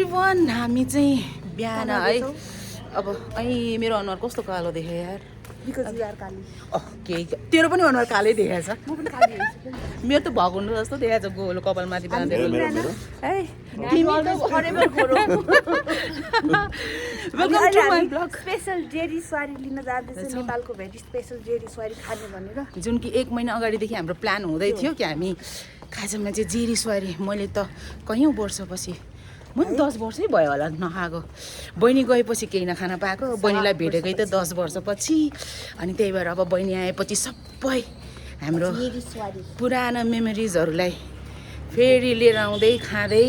Everyone हामी चाहिँ बिहान है अब मेरो अनुहार कस्तो कालो देख्यो यार केही तेरो पनि अनुहार कालै देखाएछ मेरो त भगुन्डु जस्तो देखाएछ गोलो कपालमाथि बाँधेर जुन कि 1 महिना अगाडिदेखि हाम्रो प्लान हुँदै थियो कि हामी खाजामा चाहिँ जेरी सुवारी मैले त कयौँ वर्षपछि म 10 वर्षै भयो होला नखाएको बहिनी गएपछि केही नखान पाएको बहिनीलाई भेटेकै त 10 वर्षपछि अनि त्यही भएर अब बहिनी आएपछि सबै हाम्रो पुरानो मेमोरिजहरूलाई फेरि लिएर आउँदै खाँदै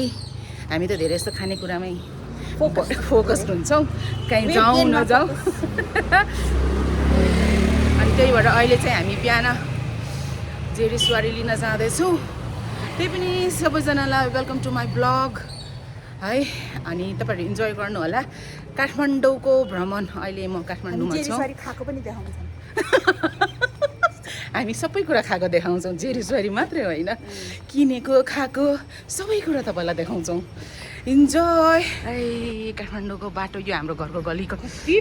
हामी त धेरै जस्तो खानेकुरामै फोकस्ड हुन्छौँ कहीँ जाउँ नजाउँ अनि त्यही भएर अहिले चाहिँ हामी बिहान जेरी सुवारी लिन जाँदैछौँ त्यही पनि सबैजनालाई वेलकम टु माई ब्लग है अनि तपाईहरु इन्जोय गर्नु होला काठमाडौँको भ्रमण अहिले म काठमाडौँमा छु खाएको पनि देखाउँछौँ हामी सबै कुरा खाएको देखाउँछौँ जेरी सुवारी मात्रै होइन किनेको खाएको सबै कुरा तपाईलाई देखाउँछौँ इन्जोय है काठमाडौँको बाटो यो हाम्रो घरको गलीको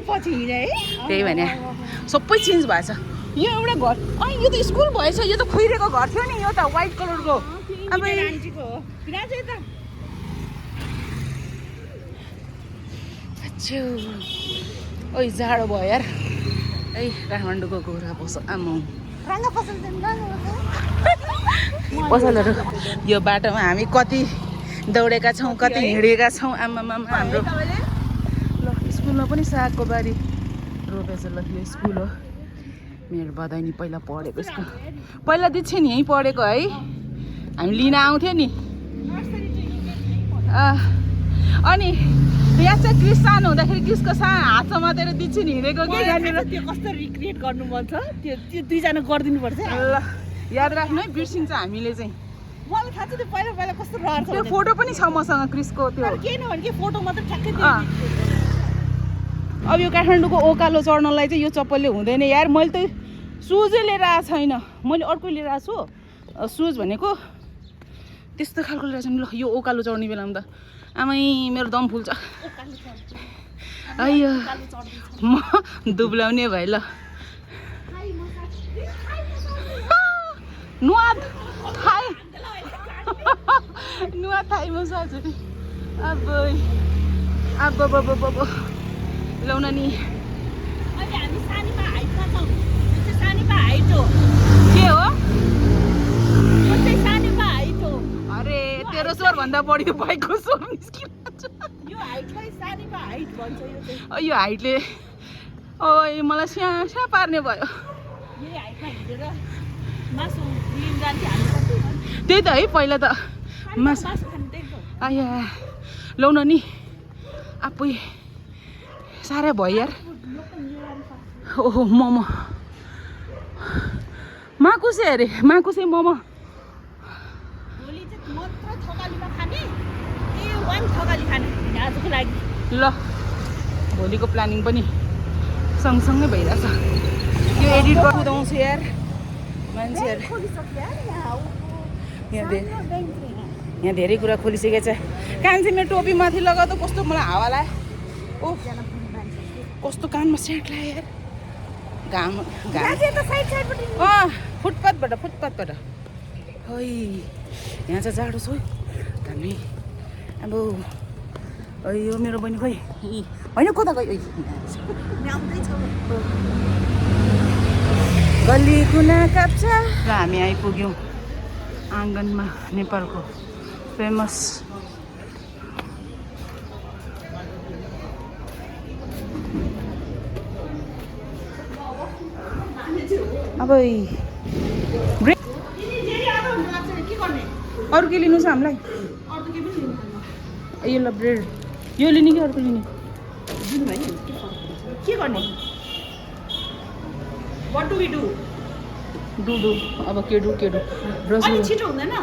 पछि हिँडे है त्यही भने सबै चेन्ज भएछ यो एउटा घर यो त स्कुल भएछ यो त खुइरेको घर थियो नि यो त व्हाइट कलरको अब आन्टीको हो राजे त ओइ जाडो भयो यार है काठमाडौँको कुरा आमा पसलहरू यो बाटोमा हामी कति दौडेका छौँ कति हिँडेका छौँ आमामा हाम्रो ल स्कुलमा पनि सागको बारी रोपेछ ल यो स्कुल हो मेरो बधाई पहिला पढेको स्कुल पहिला दिन्छ नि यहीँ पढेको है हामी लिन आउँथ्यो नि अनि यहाँ चाहिँ क्रिस सानो हुँदाखेरि क्रिसको हात समातेर दिन्छु नि हिँडेको के यहाँनिर त्यो कस्तो रिक्रिएट गर्नु मन छ त्यो दुईजना गरिदिनुपर्छ ल याद राख्नु है बिर्सिन्छ हामीले चाहिँ मलाई थाहा छ त्यो पहिला पहिला कस्तो रहर छ त्यो फोटो पनि छ मसँग क्रिसको त्यो के नभने के फोटो मात्र ठ्याक्कै अब यो काठमाडौँको ओकालो चढ्नलाई चाहिँ यो चप्पलले हुँदैन यार मैले त सुजै लिएर आएको छैन मैले अर्को लिएर आएको छु सुज भनेको त्यस्तो खालको लिएर छ नि ल यो ओकालो चढ्ने बेलामा त आमै मेरो दम फुल्छ अಯ್यो म दुब्लाउने भए ल नुवा थाई नुवा थाई मसाज अब अब लाउन नि के हो अरे तेरो स्वर भन्दा बढी भएको स्वर यो हाइटले ओइ मलाई स्या पार्ने भयो त्यही त है पहिला त मासु आया लाउन नि आफै साह्रै भयो यार ओहो मोमो माकुसे अरे माकुसे मोमो ल भोलिको प्लानिङ पनि सँगसँगै भइरहेछ यो एडिट गर्नुदाउँछु यार मान्छेहरू यहाँ धेरै कुरा खोलिसकेको छ कान्छे मेरो टोपी माथि लगाउँदा कस्तो मलाई हावा लाग्यो ओ कस्तो कानमा स्याट लाग्यो यार घाम फुटपाथबाट है यहाँ चाहिँ जाडो छ हामी अब यो मेरो बहिनी खोइ होइन कता गयो गल्ली कुना काप्छ र हामी आइपुग्यौँ आँगनमा नेपालको फेमस अब अरू के लिनु छ हामीलाई यो ल ब्रेड यो लिने कि अर्को लिने के गर्ने what do we do do अब के डु अनि छिटो हुँदैन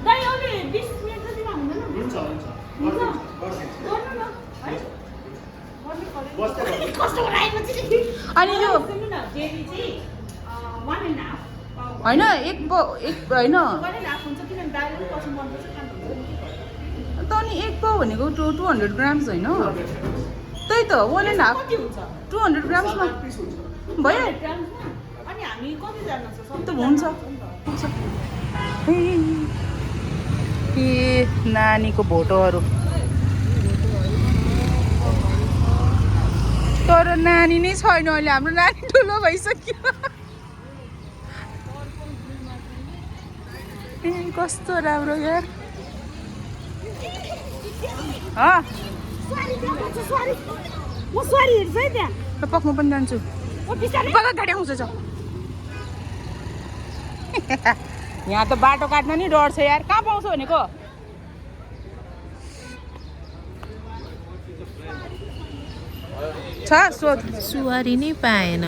दाइ अलि 20 मिनेट जति हुँदैन हुन्छ अनि यो होइन एक होइन त अनि एक पाउ भनेको 200 ग्राम्स होइन त्यही त 1.5 कति हुन्छ 200 ग्राम्समा भयो ग्राममा अनि हामी कतिजना छ त हुन्छ ए नानीको भोटोहरू तर नानी नै छैन अहिले हाम्रो नानी ठुलो भइसक्यो ए कस्तो राम्रो यार म सरी हेर्छ है त्यहाँ ल पक्क म पनि जान्छु पक्क गाडी आउँछ छ यहाँ त बाटो काट्न नि डर छ यार कहाँ पाउँछ भनेको छ सोध सुवारी नै पाएन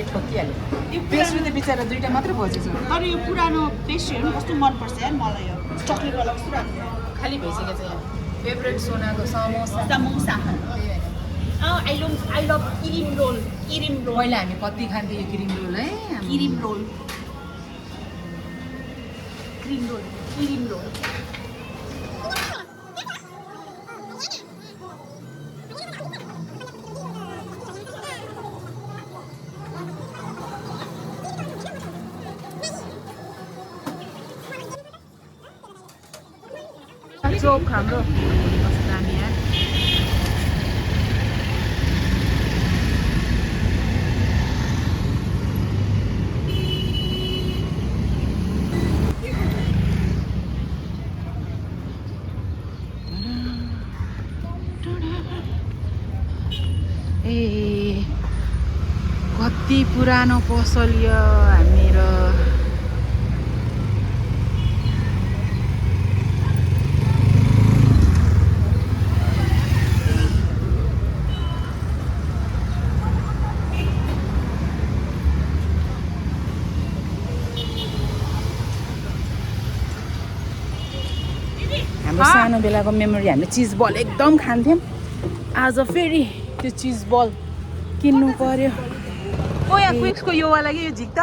ठोकिहाल्यो पेस्ट्री त बिचरा दुईटा मात्रै बजेछ तर यो पुरानो पेस्ट्रीहरू कस्तो मनपर्छ यार मलाई यो चक्लेटवाला कस्तो राम्रो खाली भइसकेको छ यहाँ फेभरेट सोनाको samosa samosa I love cream roll पहिला हामी कति खान्थ्यौँ यो क्रिम रोल है क्रिम रोल चोक हाम्रो दामी यार ए कति पुरानो पसल यो हाम्रो हाम्रो सानो बेलाको मेमोरी हामीले चिज बल एकदम खान्थ्यौँ आज फेरि त्यो चिज बल किन्नु पर्यो ओ यहाँ क्विक्सको योवाला कि यो झिक त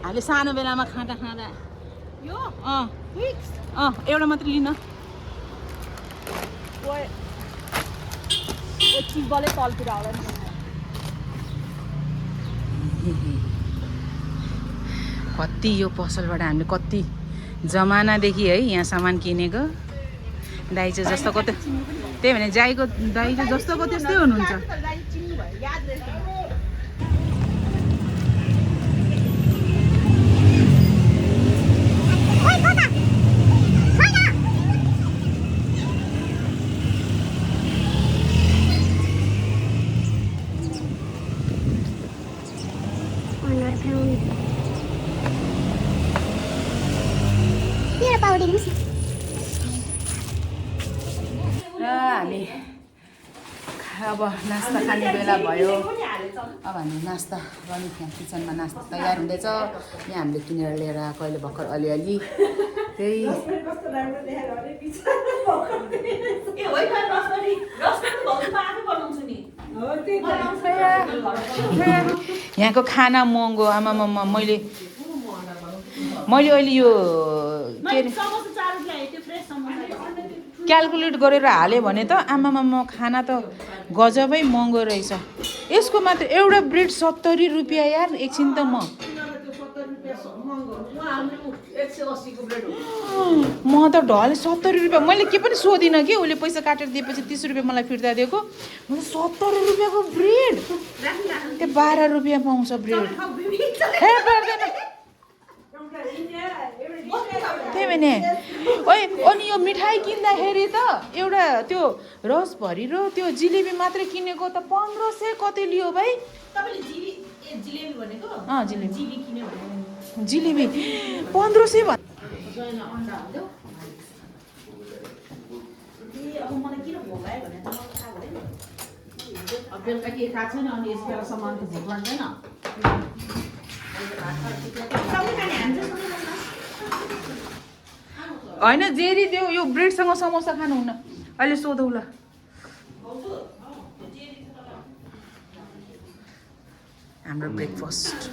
हामीले सानो बेलामा खाँदा यो क्विक्स एउटा मात्रै लिन चिज बलै तलतिर होला नि कति यो पसलबाट हामीले कति जमानादेखि है यहाँ सामान किनेको दाइ चाहिँ जस्तोको त्यही भने जाइको दाइ चाहिँ जस्तोको त्यस्तै हुनुहुन्छ र हामी अब नास्ता खाने बेला भयो अब हामी नास्ता गर्ने यहाँ किचनमा नास्ता तयार हुँदैछ यहाँ हामीले किनेर लिएर आएको अहिले भर्खर अलिअलि त्यही यहाँको खाना महँगो आमामा मैले अहिले यो के अरे क्यालकुलेट गरेर हालेँ भने त आमामा खाना त गजबै महँगो रहेछ यसको मात्र एउटा ब्रेड 70 रुपियाँ यार एकछिन त म त ढले 70 रुपियाँ मैले के पनि सोधिनँ कि उसले पैसा काटेर दिएपछि 30 रुपियाँ मलाई फिर्ता दिएको म त 70 रुपियाँको ब्रेड त्यो 12 रुपियाँ पाउँछ ब्रेड हे पर्दैन त्यही भने ओइ अनि यो मिठाई किन्दाखेरि त एउटा त्यो रसभरी र त्यो जिलेबी मात्रै किनेको त 1500 कति लियो भाइ जिलेबी 1500 भन् होइन जेरी देऊ यो ब्रेडसँग समोसा खानुहुन्न अहिले सोधौ ल हाम्रो ब्रेकफास्ट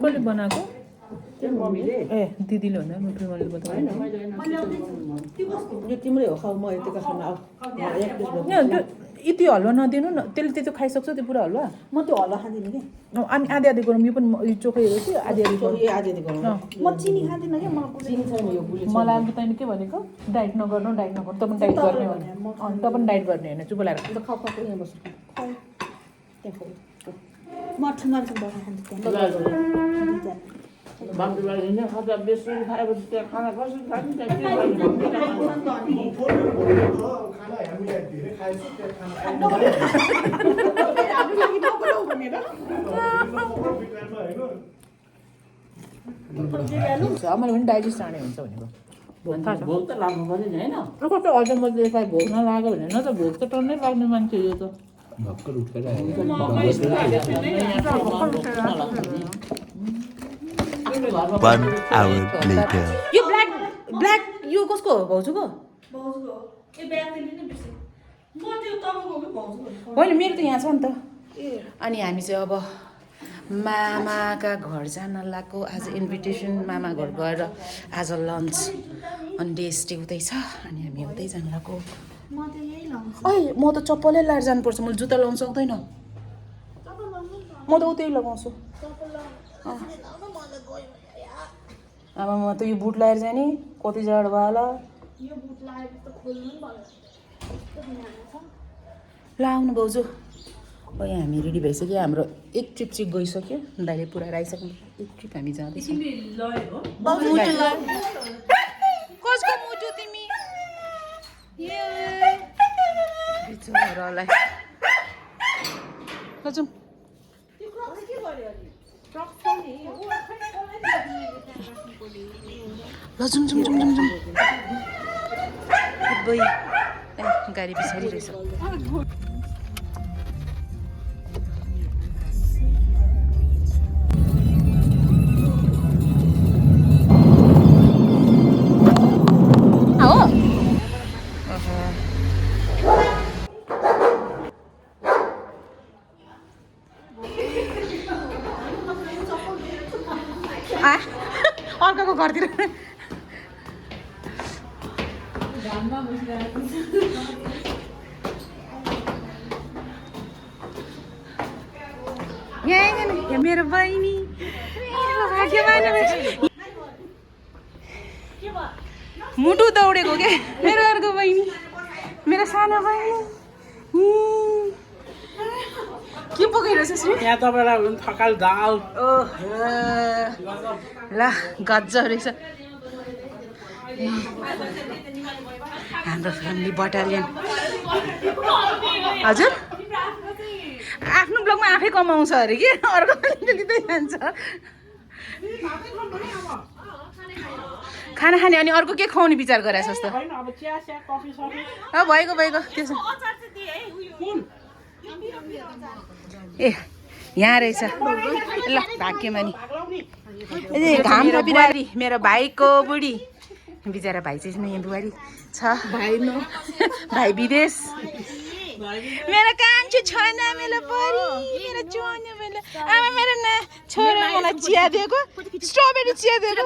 कसले बनाएको ए दिदीले भन्दा प्रेमले तिम्रै हो खाऊ म यतिका खाना यति हलुवा नदिनु न त्यसले त्यो खाइसक्छ त्यो पुरा हलुवा म त्यो हल्ला खाँदिनँ कि अनि आधी आधी गरौँ यो पनि यो चोखै हो कि आधी आधी गरौँ आधी गरौँ म चिनी खाँदिनँ कि मलाई चिनी छैन यो बुझेँ मलाई अहिले तैँले के भनेको डाइट नगर्नु डाइट नगर्नु त पनि डाइट गर्ने भने अनि त पनि डाइट गर्ने होइन चुप लगाएर खाऊ खाऊ यहाँ बस्नु खाऊ त्यहाँ खाऊ म ठुङ्गासँग बस्नु खान्छु बाँकीलाई खाजा बेसी खाएपछि त्यहाँ खाना कसरी खान्छ मैले पनि डाइजेस्ट चाँडै हुन्छ भनेको भोक त लाग्नु पर्यो नि होइन कस्तो अझ मैले यसलाई भोक नलाग्यो भने न त भोक त टन्नै लाग्ने मान्छे यो त भर्खर उठेर One hour later. यो ब्ल्याक यो कसको हो भाउजूको होइन मेरो त यहाँ छ नि त अनि हामी चाहिँ अब मामाका घर जान लागेको आज इन्भिटेसन मामा घर गएर आज लन्च अनि डे स्टे उतै छ अनि हामी उतै जान लागेको ऐ म त चप्पलै लाएर जानुपर्छ मैले जुत्ता लगाउनु सक्दैन म त उतै लगाउँछु आमा म त यो बुट लगाएर जाने कति जाडो भयो होला ल आउनु भाउजू ओ यहाँ हामी रेडी भइसक्यो हाम्रो एक ट्रिप चाहिँ गइसक्यो दाइले पुऱ्याएर आइसक्नु एक ट्रिप हामी जाँदैछौँ कसको मुटु तिमी बिचरालाई ल जाउँ ल जाउँ जाउँ जाउँ जाउँ जाउँ गाडी पछाडि रहेछ अर्काको घरतिर यहाँ मेरो बहिनी मुटु दौडेको के मेरो अर्को बहिनी मेरो सानो बहिनी के पकाइरहेछ यहाँ तपाईँलाई हुन्छ थकाल दाल ल गजब रहेछ हाम्रो फ्यामिली बटालियन हजुर आफ्नो ब्लगमा आफै कमाउँछ अरे कि अर्को लिँदै जान्छ खाना खाने अनि अर्को के खुवाउने विचार गराएछ जस्तो भएको भएको त्यसो ए यहाँ रहेछ ल भाग्यमानी ए घाम थपिरारी मेरो भाइको बुढी बिचरा भाइ चाहिँ यहाँ बुहारी छ भाइ विदेश मेरो कान्छो छोरा मेरो बरी मेरो चोन्यो मेरो आमा मेरो न छोरा मलाई चिया दिएको स्ट्रबेरी चिया दिएको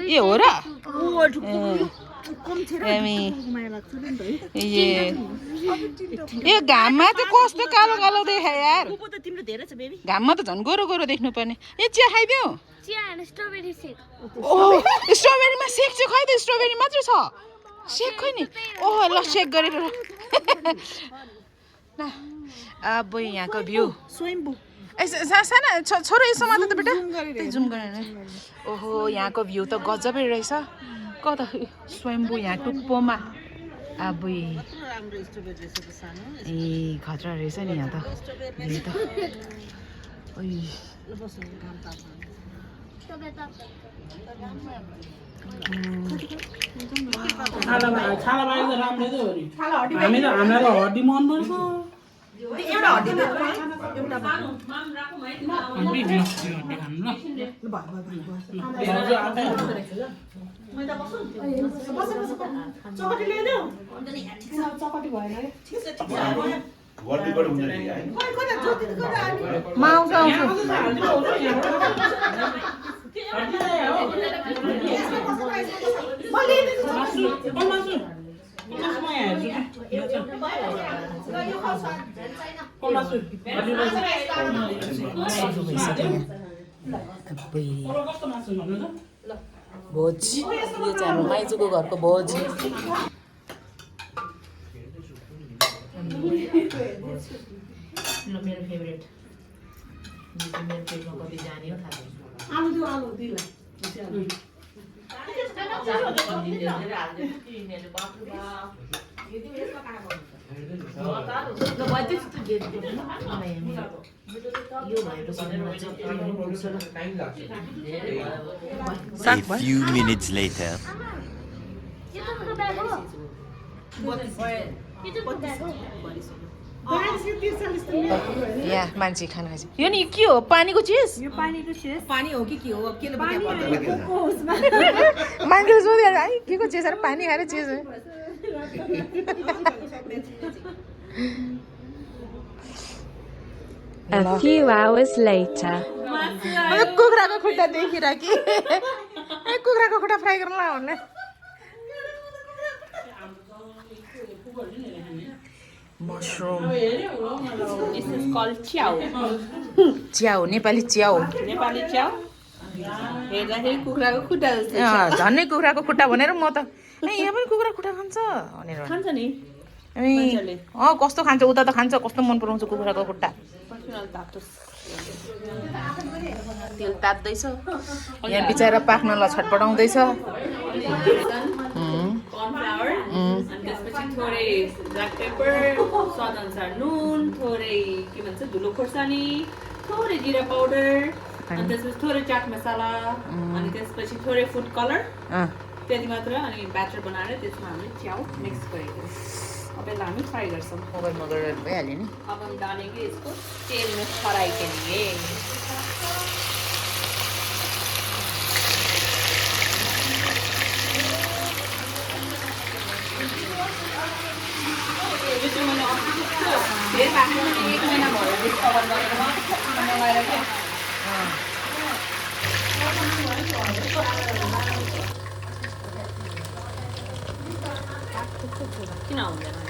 ए हो र ए घाममा त कस्तो कालो कालो देखा यार घाममा त झन् गोरो गोरो देख्नु पर्ने ए चिया खाइदेऊ स्ट्रबेरीमा सेक चाहिँ खै त स्ट्रबेरी मात्रै छ सेक खै नि ओहो ल सेक गरेर ल अब यहाँको भ्यू साना छोरो यसो मात्र त बेटा त्यही जुम गरेर ओहो यहाँको भ्यू त गजबै रहेछ कता स्वयम्भू यहाँ टुप्पोमा अब ए खतरा रहेछ नि यहाँ त छाला बाहेक त राम्रै त हो नि हामी त हामीलाई त हड्डी मनपर्छ एउटा हड्डी एउटा चकटी ल्याइदेऊ चकटी भएन म आउँछु भोज यो चाहिँ हाम्रो माइजूको घरको भोज मेरो फेभरेट मेरो पेटमा कति जाने हो थाहा A few minutes later. यहाँ मान्छे खाना खान्छ यो नि के हो पानीको चिज पानी हो कि के हो अब के मान्छेले सोधेर है के को चिज पानी खाएर चिज हो A few hours later. कुखुराको खुट्टा देखिरह कि कुखुराको खुट्टा फ्राई गर्न भन्ने मसरुम This is called च्याउ च्याउ नेपाली च्याउ नेपाली च्याउ हेर्दाखेरि कुखुराको खुट्टा जस्तै झन्नै कुखुराको खुट्टा भनेर म त यहाँ पनि कुखुरा खुट्टा खान्छ भनेर खान्छ नि कस्तो खान्छ उता त खान्छ कस्तो मन पराउँछ कुखुराको खुट्टा तेल तात्दैछ यहाँ बिचरा पाक्न छटपटाउँदैछ कर्नफ्लावर अनि त्यसपछि थोरै ब्ल्याक पेपर स्वाद अनुसार नुन थोरै के भन्छ धुलो खोर्सानी थोरै जिरा पाउडर अनि त्यसपछि थोरै चाट मसाला अनि त्यसपछि थोरै फुड कलर त्यति मात्र अनि ब्याटर बनाएर त्यसमा हामीले च्याउ मिक्स गरेको अब यसलाई हामी फ्राई गर्छौँ मोबाइलमा गरेर भइहाल्यो नि अब हम डालेंगे इसको तेल में फ्राई के लिए एक महीना भयो डिस्कभर गरेर लगाएर क्या किन आउँदैन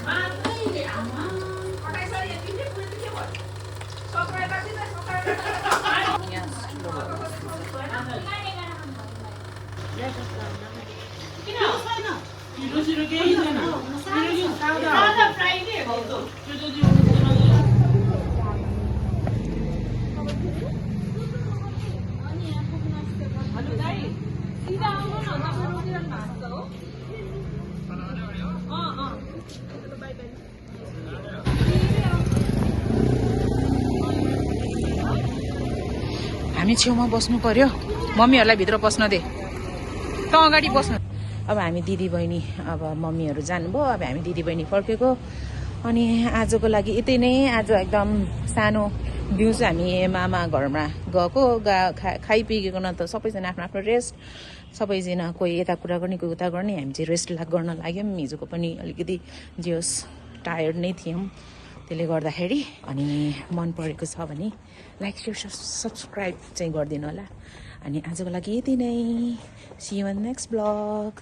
हामी छेउमा बस्नु पर्यो मम्मीहरूलाई भित्र पस्न दे त अगाडि बस्नु अब हामी दिदी बहिनी अब मम्मीहरू जानुभयो अब हामी दिदी बहिनी फर्केको अनि आजको लागि यति नै आज एकदम सानो दिउँसो हामी मामा घरमा गएको खाइपिकन त सबैजना आफ्नो आफ्नो रेस्ट सबैजना कोही यता कुरा गर्ने कोही उता गर्ने हामी चाहिँ रेस्ट गर्न लाग्यौँ हिजोको पनि अलिकति जे होस् टायर्ड नै थियौँ त्यसले गर्दाखेरि अनि मन परेको छ भने लाइक शेयर सब्सक्राइब चाहिँ गरिदिनु होला अनि आजको लागि यति नै see you in next blog